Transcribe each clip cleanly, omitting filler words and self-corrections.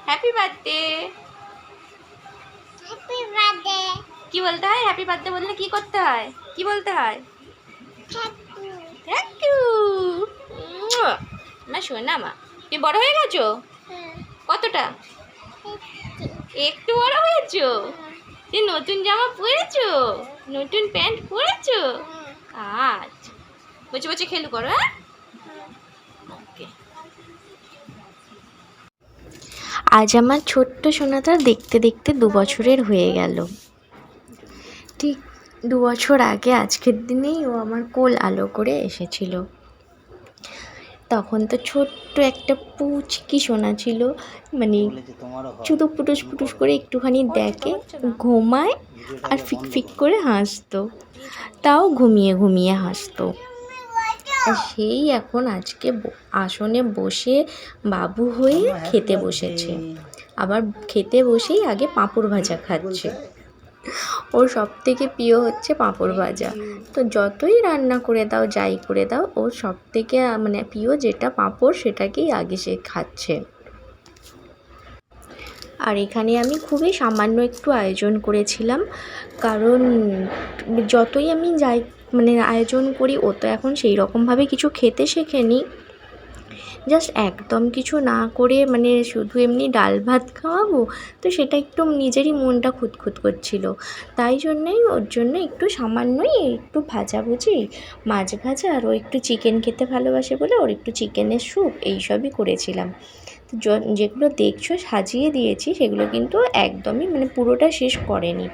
Happy birthday. Happy birthday. কি বলতে হয়? হ্যাপি বার্থডে বললে কি করতে হয়? কি বলতে হয়? Thank you. মা শোনা মা, তুমি বড় হয়ে গেছো? কতটা? একটু বড় হয়েছো? তুমি নতুন জামা পরেছো? নতুন প্যান্ট পরেছো? আচ্ছা, বসে বসে খেলু করো। হ্যাঁ, ওকে। আজ আমার ছোট্ট সোনাটা দেখতে দেখতে 2 বছরের হয়ে গেল। ঠিক 2 বছর আগে আজকের দিনেই ও আমার কোল আলো করে এসেছিল। তখন তো ছোট্ট একটা পুচকি সোনা ছিল, মানে শুধু পুটুস পুটুস করে একটুখানি দেখে, ঘুমায় আর ফিক ফিক করে হাসতো, তাও ঘুমিয়ে ঘুমিয়ে হাসতো। আর সেই এখন আজকে আসনে বসে বাবু হয়ে খেতে বসেছে। আবার খেতে বসেই আগে পাঁপড় ভাজা খাচ্ছে। ওর সব থেকে প্রিয় হচ্ছে পাঁপড় ভাজা। তো যতই রান্না করে দাও, যাই করে দাও, ওর সব থেকে মানে প্রিয় যেটা পাঁপড়, সেটাকেই আগে সে খাচ্ছে। আর এখানে আমি খুবই সামান্য একটু আয়োজন করেছিলাম, কারণ যতই আমি যাই মানে আয়োজন করি, ও তো এখন সেই রকমভাবে কিছু খেতে শেখেনি। জাস্ট একদম কিছু না করে মানে শুধু এমনি ডাল ভাত খাওয়াবো, তো সেটা একটু নিজেরই মনটা খুঁতখুত করছিল। তাই জন্যই ওর জন্য একটু সামান্যই একটু ভাজাভুজি, মাছ ভাজা, আর ও একটু চিকেন খেতে ভালোবাসে বলে ওর একটু চিকেনের স্যুপ এইসবই করেছিলাম। তো যেগুলো দেখছো সাজিয়ে দিয়েছি, সেগুলো কিন্তু একদমই মানে পুরোটা শেষ করেনি।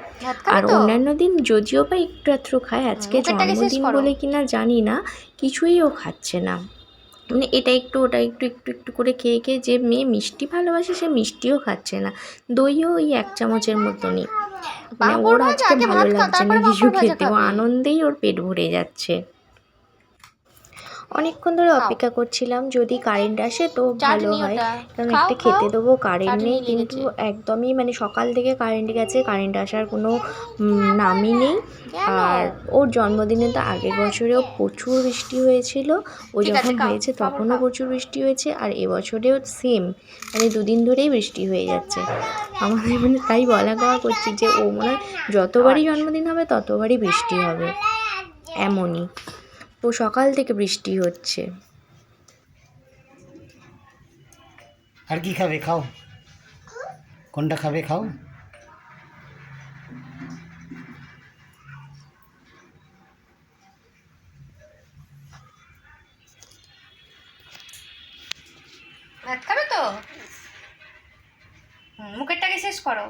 আর অন্যান্য দিন যদিও বা একটু আধটু খায়, আজকে জন্মদিন বলে কিনা জানি না, কিছুই ও খাচ্ছে না। মানে এটা একটু ওটা একটু একটু একটু করে খেয়ে খেয়ে, যে মেয়ে মিষ্টি ভালোবাসে সে মিষ্টিও খাচ্ছে না, দইও ওই 1 চামচের মতনই। মানে ওর আজকে ভালো লাগছে না কিছু খেতে, ও আনন্দেই ওর পেট ভরে যাচ্ছে। অনেকক্ষণ ধরে অপেক্ষা করছিলাম যদি কারেন্ট আসে তো ভালো হয়, কারণ একটা খেতে দেবো, কারেন্ট নেই। কিন্তু একদমই মানে সকাল থেকে কারেন্ট গেছে, কারেন্ট আসার কোনো নামই নেই। আর ওর জন্মদিনে তো আগের বছরেও প্রচুর বৃষ্টি হয়েছিল, ও যখন হয়েছে তখনও প্রচুর বৃষ্টি হয়েছে, আর এবছরেও সেম, মানে 2 দিন ধরেই বৃষ্টি হয়ে যাচ্ছে। আমাদের মানে তাই বলা কওয়া করছি যে ও মনে হয় যতবারই জন্মদিন হবে ততবারই বৃষ্টি হবে, এমনই। তো সকাল থেকে বৃষ্টি হচ্ছে। আর কি খাবে? খাও, কোনটা খাবে খাও। ভাত খাবে তো? মুখেরটাকে শেষ করো।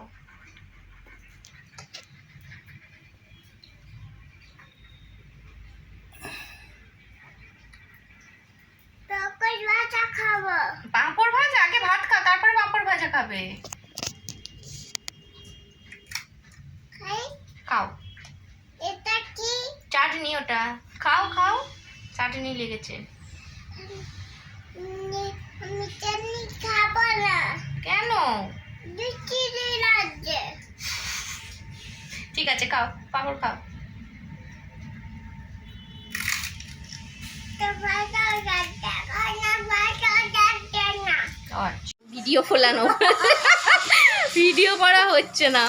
পাঁপড় ভাজা আগে ভাত খাও, তারপরে পাঁপড় ভাজা খাবে। খাও। এটা কি? চাটনি ওটা। খাও খাও, চাটনি লেগেছে। আমি চাটনি খাবো না। কেন? চিনি লাগছে। ঠিক আছে খাও, পাঁপড় খাও। ভিডিও ফোলানো, ভিডিও করা হচ্ছে না।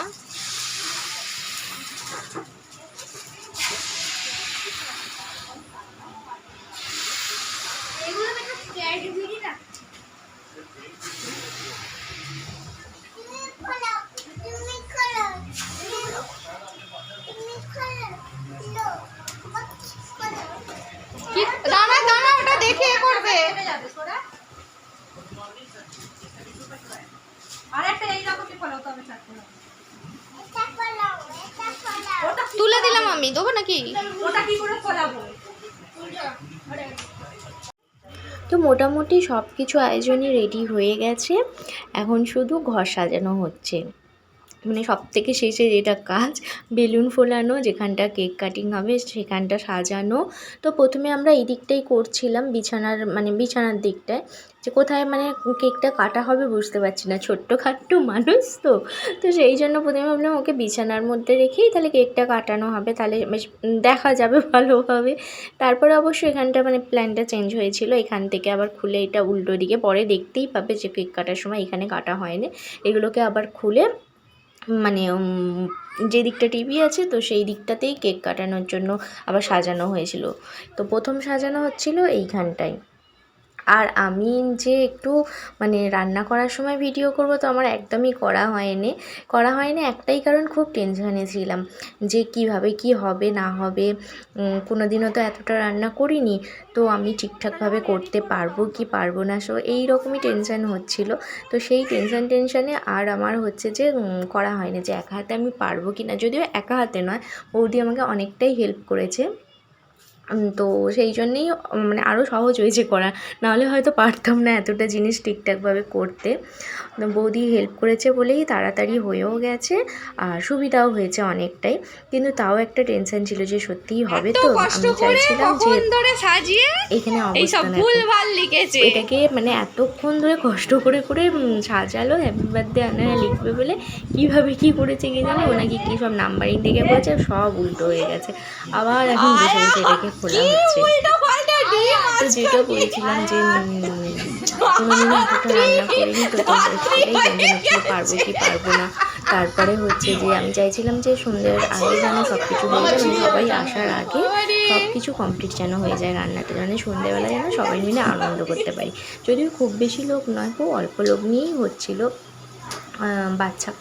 দাঁড়া দাঁড়া, ওটা দেখে করবে। তুলে দিলাম আমি, দেবো নাকি? তো মোটামুটি সব কিছু আয়োজনই রেডি হয়ে গেছে, এখন শুধু ঘর সাজানো হচ্ছে। মানে সবথেকে শেষে যেটা কাজ, বেলুন ফোলানো, যেখানটা কেক কাটিং হবে সেখানটা সাজানো। তো প্রথমে আমরা এই দিকটাই করছিলাম, বিছানার দিকটায়, যে কোথায় মানে কেকটা কাটা হবে বুঝতে পারছি না, ছোট্টখাট্টো মানুষ তো সেই জন্য প্রথমে ভাবলাম ওকে বিছানার মধ্যে রেখেই তাহলে কেকটা কাটানো হবে, তাহলে বেশ দেখা যাবে ভালোভাবে। তারপরে অবশ্য এখানটা মানে প্ল্যানটা চেঞ্জ হয়েছিল, এখান থেকে আবার খুলে এটা উল্টো দিকে, পরে দেখতেই পাবে যে কেক কাটার সময় এখানে কাটা হয়নি, এগুলোকে আবার খুলে মানে যে দিকটা টিভি আছে তো সেই দিকটাতেই কেক কাটানোর জন্য আবার সাজানো হয়েছিল। তো প্রথম সাজানো হচ্ছিল এইখানটায়। আর আমি যে একটু মানে রান্না করার সময় ভিডিও করব তো আমার একদমই করা হয়নি একটাই কারণ, খুব টেনশানে ছিলাম যে কীভাবে কি হবে না হবে, কোনো দিনও তো এতটা রান্না করিনি, তো আমি ঠিকঠাকভাবে করতে পারবো কি পারবো না, সো এই রকমই টেনশান হচ্ছিল। তো সেই টেনশানে আর আমার হচ্ছে যে করা হয়নি, যে একা হাতে আমি পারবো কি না, যদিও একা হাতে নয়, বৌদি আমাকে অনেকটাই হেল্প করেছে। তো সেই জন্যেই মানে আরও সহজ হয়েছে করা, নাহলে হয়তো পারতাম না এতটা জিনিস ঠিকঠাকভাবে করতে। বৌদি হেল্প করেছে বলেই তাড়াতাড়ি হয়েও গেছে আর সুবিধাও হয়েছে অনেকটাই, কিন্তু তাও একটা টেনশন ছিল যে সত্যিই হবে তো। আমি চাইছিলাম যে এখানে অবস্থান এটাকে মানে এতক্ষণ ধরে কষ্ট করে সাজালো হ্যাপি বার্থডে আনায়া লিখবে বলে, কীভাবে কী করেছে কি জানো, ওনাকে কী সব নাম্বারিং দেখে বলেছে, সব উল্টো হয়ে গেছে। আবার এখন বসে বসে এটাকে খোলা হচ্ছে। তো যেটা বলেছিলাম যে কোনোদিনও এতটা রান্না করিনি, তো সেটাই টেনশন হচ্ছিল পারবো কি পারবো না। তারপরে হচ্ছে যে আমি চাইছিলাম যে সন্ধ্যের আগে যেন সব কিছু হয়ে যায়, মানে সবাই আসার আগে সব কিছু কমপ্লিট যেন হয়ে যায় রান্নাটা, মানে সন্ধ্যেবেলা যেন সবাই মিলে আনন্দ করতে পারি। যদিও খুব বেশি লোক নয়, খুব অল্প লোক নিয়েই হচ্ছিল,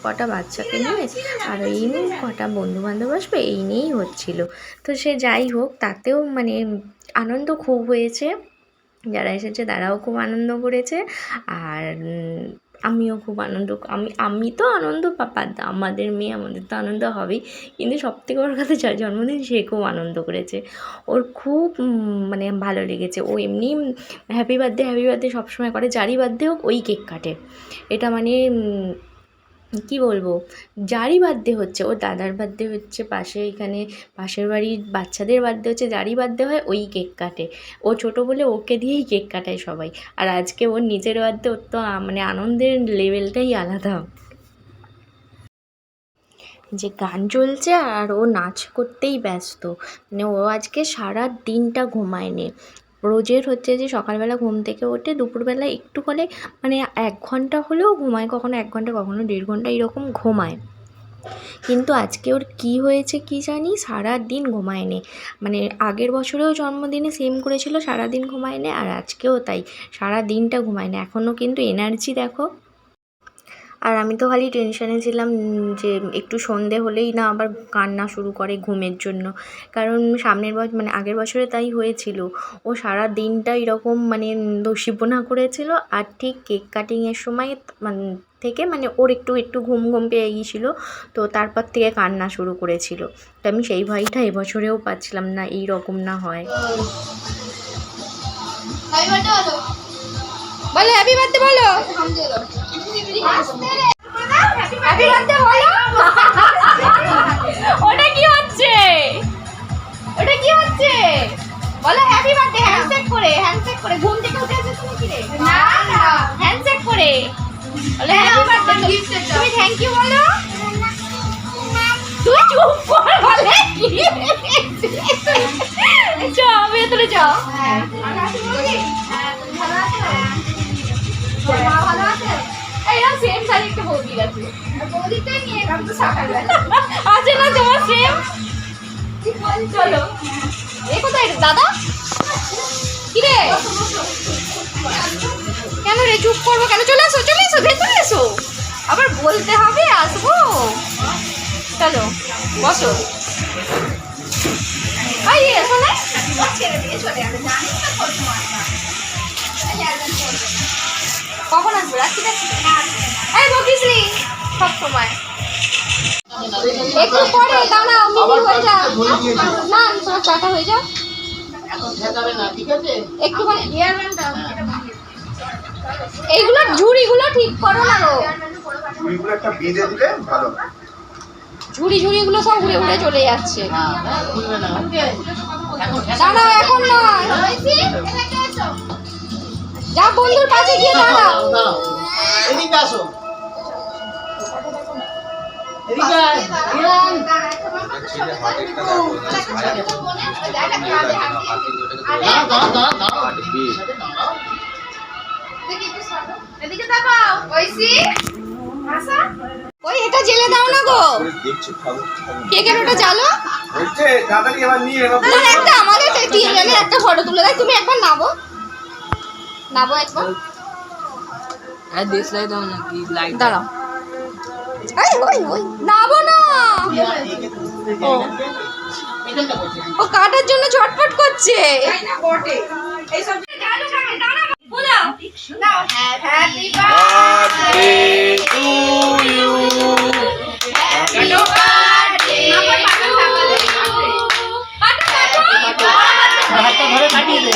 কটা বাচ্চাকে নিয়ে আর এই কটা বন্ধুবান্ধব আসবে এই নিয়েই হচ্ছিল। তো সে যাই হোক, তাতেও মানে আনন্দ খুব হয়েছে, যারা এসেছে তারাও খুব আনন্দ করেছে, আর আমিও খুব আমি তো আনন্দ আমাদের মেয়ে, আমাদের তো আনন্দ হবেই, কিন্তু সবথেকে বড় কথা যার জন্মদিন সে খুব আনন্দ করেছে, ওর খুব মানে ভালো লেগেছে। ও এমনি হ্যাপি বার্থডে সবসময় করে, যারই বার্থডে হোক ওই কেক কাটে, এটা মানে কি বলবো, যারই বার্থডে হচ্ছে, ওর দাদার বার্থডে হচ্ছে পাশে, এখানে পাশের বাড়ির বাচ্চাদের বার্থডে হচ্ছে, যারই বার্থডে হয় ওই কেক কাটে। ও ছোট বলে ওকে দিয়েই কেক কাটায় সবাই, আর আজকে ওর নিজের বার্থডে, ওর তো মানে আনন্দের লেভেলটাই আলাদা, যে গান চলছে আর ও নাচ করতেই ব্যস্ত। মানে ও আজকে সারা দিনটা ঘুমায়নি, রোজের হচ্ছে যে সকালবেলা ঘুম থেকে ওঠে, দুপুরবেলা একটু হলে মানে 1 ঘন্টা হলেও ঘুমায়, কখনো 1 ঘন্টা কখনো 1.5 ঘন্টা এরকম ঘুমায়, কিন্তু আজকে ওর কী হয়েছে কি জানি, সারা দিন ঘুমায়নি। মানে আগের বছরেও জন্মদিনে সেম করেছিল, সারাদিন ঘুমায়নি, আর আজকেও তাই সারা দিনটা ঘুমায়নি, এখনও কিন্তু এনার্জি দেখো। আর আমি তো খালি টেনশানে ছিলাম যে একটু সন্ধে হলেই না আবার কান্না শুরু করে ঘুমের জন্য, কারণ মানে আগের বছরে তাই হয়েছিল, ও সারা দিনটা এরকম মানে দস্যিপনা করেছিল, আর ঠিক কেক কাটিংয়ের সময় থেকে মানে ওর একটু ঘুম পেয়ে গিয়েছিলো, তো তারপর থেকে কান্না শুরু করেছিল। তো আমি সেই ভয়টা এবছরেও পাচ্ছিলাম না এই রকম না হয়। বলো হ্যাপি বার্থডে, বলো হ্যাপি বার্থডে বলো। ওটা কি হচ্ছে বলো হ্যাপি বার্থডে, হ্যান্ডশেক করে ঘুম থেকে উঠে এসে তুমি কি রে, না হ্যান্ডশেক করে বলো হ্যাপি বার্থডে। তুমি থ্যাংক ইউ বলো, তুই চুপ কর বলে কি, যাও ভেতরে যাও। ভালো আছে, এইরকম সেম শাড়ি একটা বৌদি আছে, বৌদিটাই নিয়ে এলাম তো সকালবেলা, আছে না তোমার সেম। চলো এ কোথায় দাদা, কি রে কেন রে, চুপ করবো কেন, চলে এসো ভেতরে এসো, আবার বলতে হবে আসবো, চলো বসো। এসো না, ছেড়ে দিয়ে চলে যাবে, জানিস না কখন আসবো, রাত্রি এই বকিস নি সব সময়, একটু পরে দাঁড়াও, মিনিট হয়ে যা না, তোমার চাটা হয়ে যাও, একটুখানি এইগুলো ঝুড়িগুলো ঠিক করো না গো, ঝুড়িগুলো একটা বেঁধে দিলে ভালো হয়। ঝুড়ি ঝুড়িগুলো সব উড়ে উড়ে চলে যাচ্ছে। খুলবে না দাঁড়াও, এখন নয়, যা বন্ধুর পাশে গিয়ে দাঁড়াও। এদিকে আসো এদিকে আয়, ইরান। দাঁড়াও, দাঁড়াও, দাঁড়াও। এদিকে তাকাও, ঐশী, আশা। ওই এটা জেলে দাও না গো, কেকের ওটা জ্বালো। হচ্ছে তাড়াতাড়ি এবার নিয়ে এবার না, একটা আমাদের তিনজনের একটা ফটো তুলে দেয়। তুমি একবার নাবো, নাবো একবার। আর দেশলাই দাও নাকি লাইট দাঁড়াও, এই ওই ওই নাবো না, ও ও কাটার জন্য ছটফট করছে। হাতটা ধরে কাটিয়ে দে।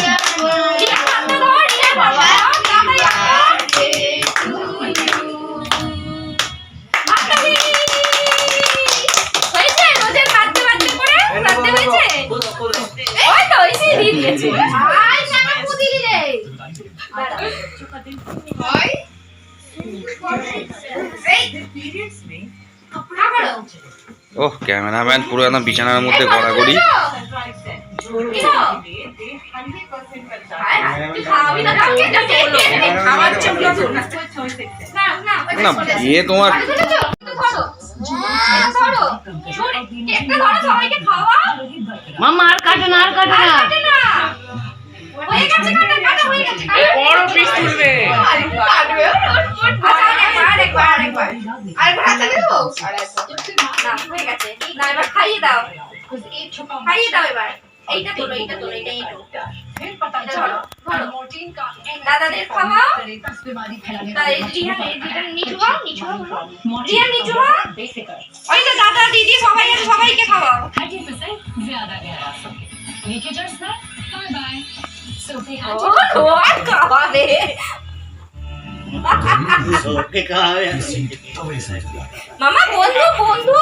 ওহ ক্যামেরাম্যান পুরো একদম বিছানার মধ্যে গড়াগড়ি। না বিয়ে তোমার মামা আর কাটে না, আর কাটে না। বড় পিস তুলবে। খাইয়ে দাও, খাইয়ে দাও এবার। এইটা তোলো, এইটা তোলো, এইটা দাদাদের খাওয়াও। ওই যে দাদা দিদি সবাই আছে, সবাইকে খাওয়াও। খাওয়াবে ওকে খাওয়াবে। মামা, বন্ধু বন্ধু।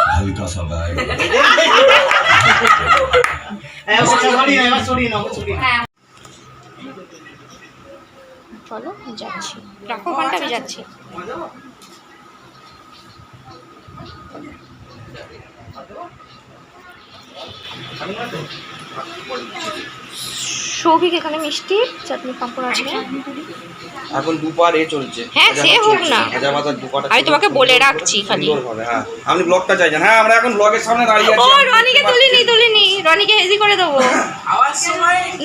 ওটা সরিয়ে নাও, এবার সরিয়ে নাও, সরিয়ে নাও। হ্যাঁ চলো যাচ্ছি, রাখো ফোনটা, আমি যাচ্ছি। সৌভিক এখানে মিষ্টি চাটনি পাঁপড় আছে। এখন দুপার এ চলছে। হ্যাঁ, সে হোক না, ভাজা ভাজা দুপাটা আমি তোমাকে বলে রাখছি খালি। সুন্দরভাবে, হ্যাঁ আপনি ব্লগটা চাইছেন। হ্যাঁ আমরা এখন ব্লগের সামনে দাঁড়িয়ে ও আছি। রনিকে তুলিনি, রনিকে হেজি করে দেবো।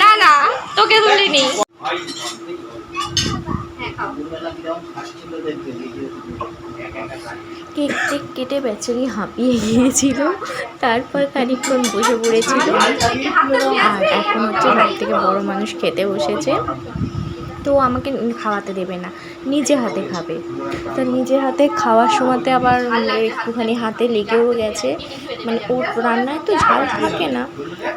না না, তোকে তুলিনি। কেক টেক কেটে বেচারি হাঁপিয়ে গিয়েছিল, তারপর খানিকক্ষণ বসে পড়েছিল। আর এখন হচ্ছে সব থেকে বড় মানুষ খেতে বসেছে, তো আমাকে খাওয়াতে দেবে না, নিজে হাতে খাবে। তা নিজে হাতে খাওয়ার সময়তে আবার একটুখানি হাতে লেগেও গেছে। মানে ওর রান্নায় তো ঝাল থাকে না,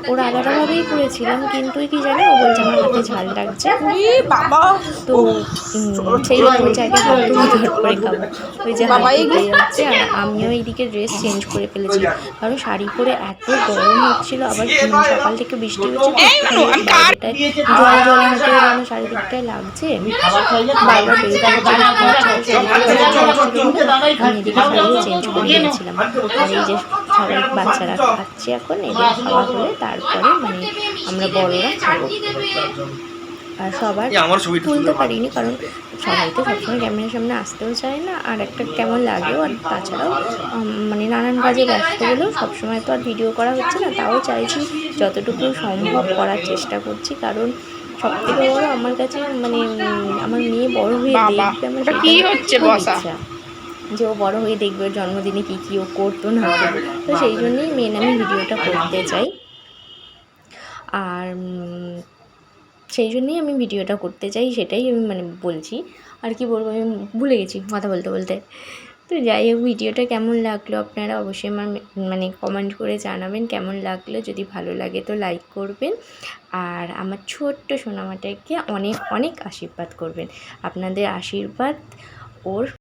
ওর আলাদাভাবেই করেছিলাম, কিন্তু কি জানি ও বলছে আমার হাতে ঝাল লাগছে। তো সেই রকম জায়গায় হাত ধরে খাবো, ওই যে হাতে যাচ্ছে। আর আমিও এইদিকে ড্রেস চেঞ্জ করে ফেলেছি, কারণ শাড়ি পরে এত গরম হচ্ছিল, আবার সকাল থেকে বৃষ্টি হচ্ছে, জল জল হাতে যেন চারিদিকটায় লাগছে। বারবার বেরোতে আমি এদিকে শাড়িও চেঞ্জ করে দিয়েছিলাম। আর এই যে সবাই বাচ্চারা খাচ্ছে, এখন এদের খাওয়া হলে তারপরে মানে আমরা বড়রা খাবো। আর সবার তুলতে পারিনি, কারণ সবাই তো সবসময় ক্যামেরার সামনে আসতেও চায় না, আর একটা কেমন লাগেও। আর তাছাড়াও মানে নানান কাজে ব্যস্ত হলেও সবসময় তো আর ভিডিও করা হচ্ছে না, তাও চাইছি যতটুকু সম্ভব করার চেষ্টা করছি। কারণ সব থেকে বড় আমার কাছে মানে আমার মেয়ে বড় হয়ে দেখবে, আমার কি হচ্ছে ইচ্ছা যে ও বড় হয়ে দেখবে ওর জন্মদিনে কী কী ও করতো না করতো। তো সেই জন্যই মেন আমি ভিডিওটা করতে চাই, আর সেই জন্যই আমি ভিডিওটা করতে চাই, সেটাই আমি মানে বলছি। আর কি বলবো, আমি ভুলে গেছি কথা বলতে বলতে। তো যাই হোক, ভিডিওটা কেমন লাগলো আপনারা অবশ্যই আমার মানে কমেন্ট করে জানাবেন কেমন লাগলো। যদি ভালো লাগে তো লাইক করবেন, আর আমার ছোট্ট সোনামাটাকে অনেক অনেক আশীর্বাদ করবেন। আপনাদের আশীর্বাদ ওর